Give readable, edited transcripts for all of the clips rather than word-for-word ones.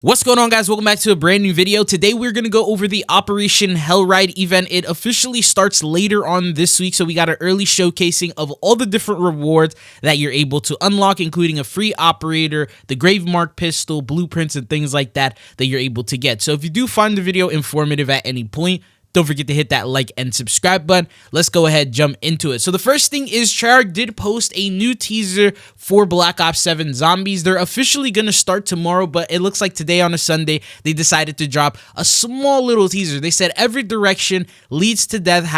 What's going on, guys? Welcome back to a brand new video. Today we're going to go over the Operation Hellride event. It officially starts later on this week, so we got an early showcasing of all the different rewards that you're able to unlock, including a free operator, the Gravemark pistol, blueprints, and things like that you're able to get. So if you do find the video informative at any point, don't forget to hit that like and subscribe button. Let's go ahead, jump into it. So the first thing is Treyarch did post a new teaser for Black Ops 7 Zombies. They're officially going to start tomorrow, but it looks like today on a Sunday, they decided to drop a small little teaser. They said every direction leads to death,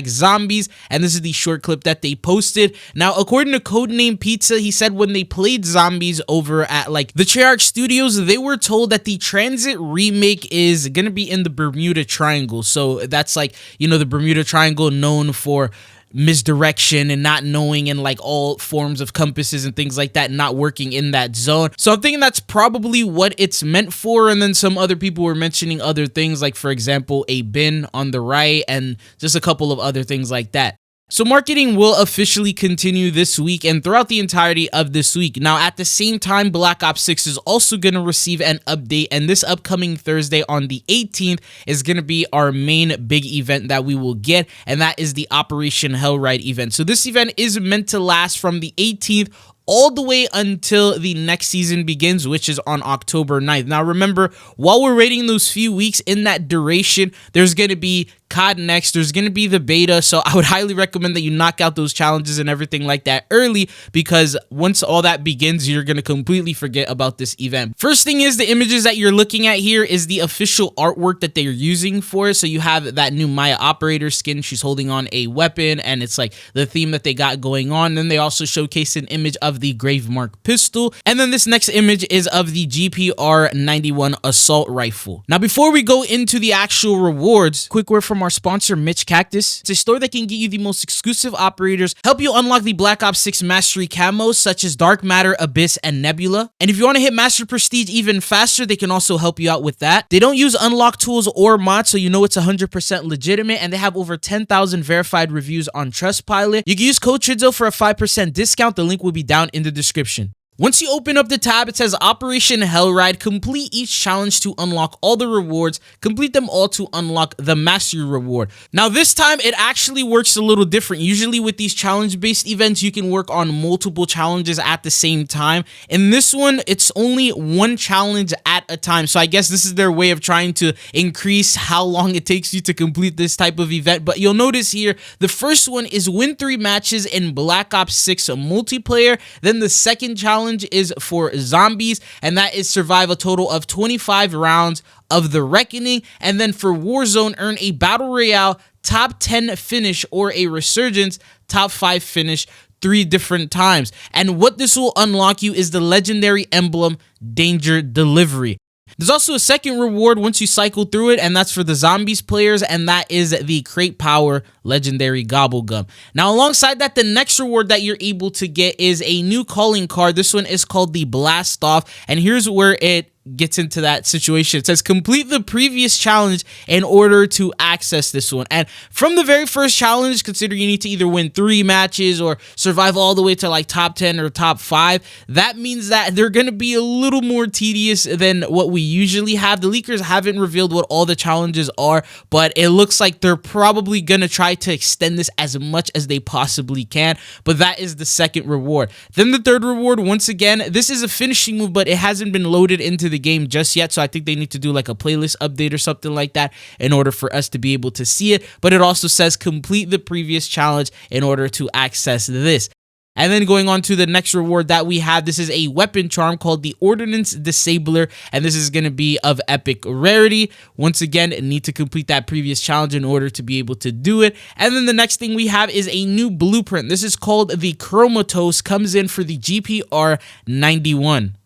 #zombies, and this is the short clip that they posted. Now, according to Codename Pizza, he said when they played Zombies over at the Treyarch Studios, they were told that the Transit remake is going to be in the Bermuda Triangle. So that's the Bermuda Triangle, known for misdirection and not knowing, and all forms of compasses and things like that not working in that zone. So I'm thinking that's probably what it's meant for. And then some other people were mentioning other things, like for example a bin on the right and just a couple of other things like that. So marketing will officially continue this week and throughout the entirety of this week. Now, at the same time, Black Ops 6 is also going to receive an update, and this upcoming Thursday on the 18th is going to be our main big event that we will get, and that is the Operation Hellride event. So this event is meant to last from the 18th all the way until the next season begins, which is on October 9th. Now, remember, while we're waiting those few weeks in that duration, there's going to be COD Next, there's going to be the beta, so I would highly recommend that you knock out those challenges and everything like that early, because once all that begins, you're going to completely forget about this event. First thing is, the images that you're looking at here is the official artwork that they're using for it. So you have that new Maya operator skin. She's holding on a weapon, and it's the theme that they got going on. Then they also showcase an image of the Gravemark pistol, and then this next image is of the GPR 91 assault rifle. Now, before we go into the actual rewards, quick word from our sponsor, Mitch Cactus. It's a store that can get you the most exclusive operators, help you unlock the Black Ops 6 mastery camos such as Dark Matter, Abyss, and Nebula. And if you want to hit Master Prestige even faster, they can also help you out with that. They don't use unlock tools or mods, so you know it's 100% legitimate, and they have over 10,000 verified reviews on Trustpilot. You can use code TRIDZO for a 5% discount. The link will be down in the description. Once you open up the tab, it says Operation Hellride. Complete each challenge to unlock all the rewards. Complete them all to unlock the Mastery reward. Now, this time, it actually works a little different. Usually with these challenge-based events, you can work on multiple challenges at the same time. In this one, it's only one challenge at a time. So I guess this is their way of trying to increase how long it takes you to complete this type of event. But you'll notice here, the first one is win 3 matches in Black Ops 6 multiplayer. Then the second challenge is for Zombies, and that is survive a total of 25 rounds of the Reckoning. And then for Warzone, earn a Battle Royale top 10 finish or a Resurgence top 5 finish 3 different times. And what this will unlock you is the legendary emblem Danger Delivery. There's also a second reward once you cycle through it, and that's for the Zombies players, and that is the Crate Power Legendary Gobblegum. Now, alongside that, the next reward that you're able to get is a new calling card. This one is called the Blast Off, and here's where it gets into that situation. It says complete the previous challenge in order to access this one. And from the very first challenge, consider you need to either win 3 matches or survive all the way to top 10 or top 5. That means that they're going to be a little more tedious than what we usually have. The leakers haven't revealed what all the challenges are, but it looks like they're probably going to try to extend this as much as they possibly can. But that is the second reward. Then the third reward, once again, this is a finishing move, but it hasn't been loaded into the game just yet, so I think they need to do a playlist update or something like that in order for us to be able to see it. But it also says complete the previous challenge in order to access this. And then going on to the next reward that we have, this is a weapon charm called the Ordnance Disabler, and this is going to be of epic rarity. Once again, need to complete that previous challenge in order to be able to do it. And then the next thing we have is a new blueprint. This is called the Chromatos, comes in for the GPR 91.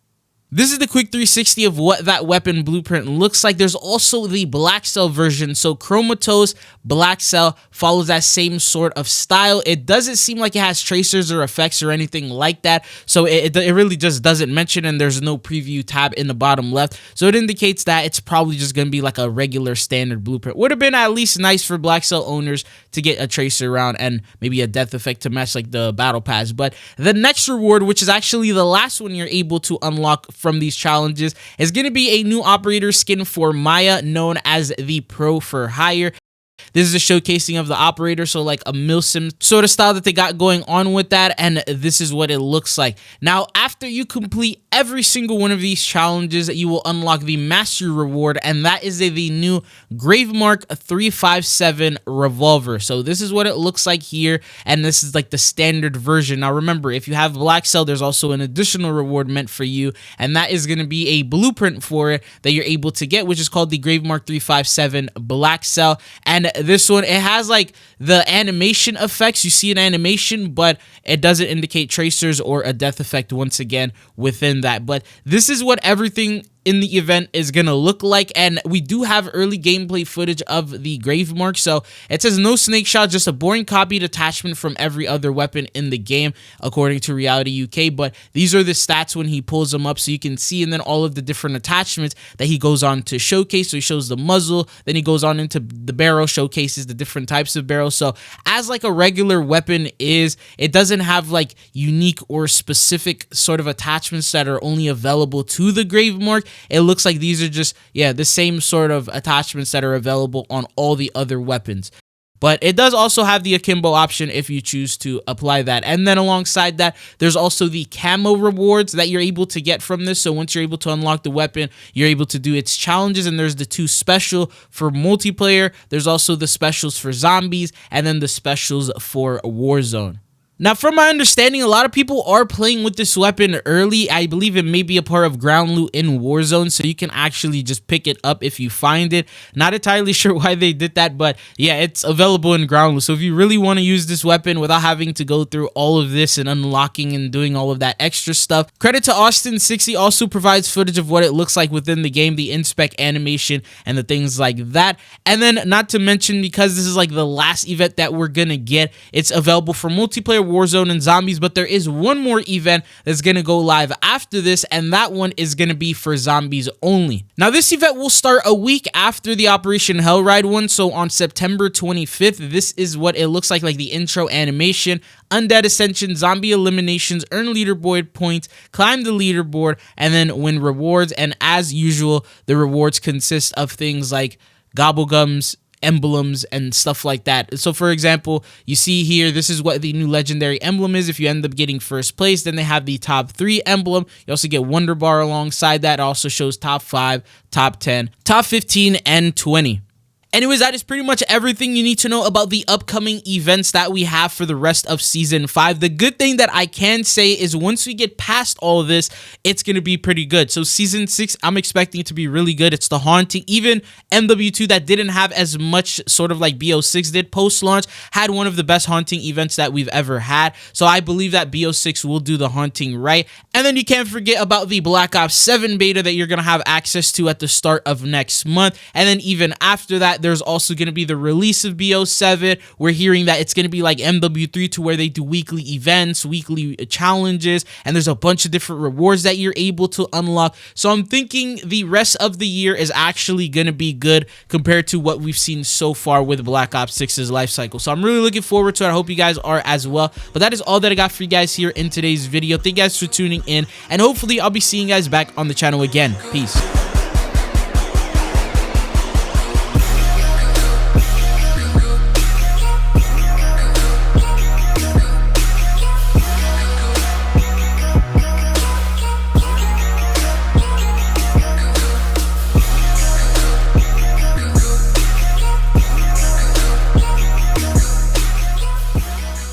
This is the quick 360 of what that weapon blueprint looks like. There's also the Black Cell version. So Chromatos Black Cell follows that same sort of style. It doesn't seem like it has tracers or effects or anything like that. So it really just doesn't mention, and there's no preview tab in the bottom left. So it indicates that it's probably just going to be like a regular standard blueprint. Would have been at least nice for Black Cell owners to get a tracer around and maybe a death effect to match like the battle pass. But the next reward, which is actually the last one you're able to unlock from these challenges is going to be a new operator skin for Maya known as the Pro for Hire. This is a showcasing of the operator, so like a milsim sort of style that they got going on with that, and this is what it looks like. Now, after you complete every single one of these challenges, you will unlock the mastery reward, and that is the new Gravemark 357 revolver. So this is what it looks like here, and this is like the standard version. Now remember, if you have Black Cell, there's also an additional reward meant for you, and that is going to be a blueprint for it that you're able to get, which is called the Gravemark 357 Black Cell. And this one, it has like the animation effects. You see an animation, but it doesn't indicate tracers or a death effect once again within that. But this is what everything in the event is gonna look like, and we do have early gameplay footage of the Gravemark. So it says no snake shot, just a boring copied attachment from every other weapon in the game according to Reality UK. But these are the stats when he pulls them up, so you can see, and then all of the different attachments that he goes on to showcase. So he shows the muzzle, then he goes on into the barrel, showcases the different types of barrels. So as like a regular weapon is, it doesn't have like unique or specific sort of attachments that are only available to the Gravemark. It looks like these are just, yeah, the same sort of attachments that are available on all the other weapons. But it does also have the akimbo option if you choose to apply that. And then alongside that, there's also the camo rewards that you're able to get from this. So once you're able to unlock the weapon, you're able to do its challenges. And there's the 2 special for multiplayer. There's also the specials for zombies, and then the specials for Warzone. Now, from my understanding, a lot of people are playing with this weapon early. I believe it may be a part of ground loot in Warzone, so you can actually just pick it up if you find it. Not entirely sure why they did that, but yeah, it's available in ground loot. So if you really want to use this weapon without having to go through all of this and unlocking and doing all of that extra stuff, credit to Austin60 also provides footage of what it looks like within the game, the inspect animation and the things like that. And then not to mention, because this is like the last event that we're gonna get, it's available for multiplayer, Warzone, and zombies, but there is one more event that's going to go live after this, and that one is going to be for zombies only. Now, this event will start a week after the Operation Hellride one, so on September 25th, this is what it looks like the intro animation. Undead Ascension, zombie eliminations, earn leaderboard points, climb the leaderboard, and then win rewards. And as usual, the rewards consist of things like gobblegums, emblems, and stuff like that. So for example, you see here, this is what the new legendary emblem is. If you end up getting first place, then they have the top 3 emblem. You also get Wonder Bar alongside that. It also shows top 5, top 10, top 15, and 20. Anyways, that is pretty much everything you need to know about the upcoming events that we have for the rest of Season 5. The good thing that I can say is once we get past all of this, it's going to be pretty good. So Season 6, I'm expecting it to be really good. It's the Haunting. Even MW2 that didn't have as much sort of like BO6 did post-launch had one of the best Haunting events that we've ever had. So I believe that BO6 will do the Haunting right. And then you can't forget about the Black Ops 7 beta that you're going to have access to at the start of next month. And then even after that, there's also going to be the release of BO7. We're hearing that it's going to be like MW3 to where they do weekly events, weekly challenges, and there's a bunch of different rewards that you're able to unlock. So I'm thinking the rest of the year is actually going to be good compared to what we've seen so far with Black Ops 6's life cycle. So I'm really looking forward to it. I hope you guys are as well. But that is all that I got for you guys here in today's video. Thank you guys for tuning in, and hopefully I'll be seeing you guys back on the channel again. Peace.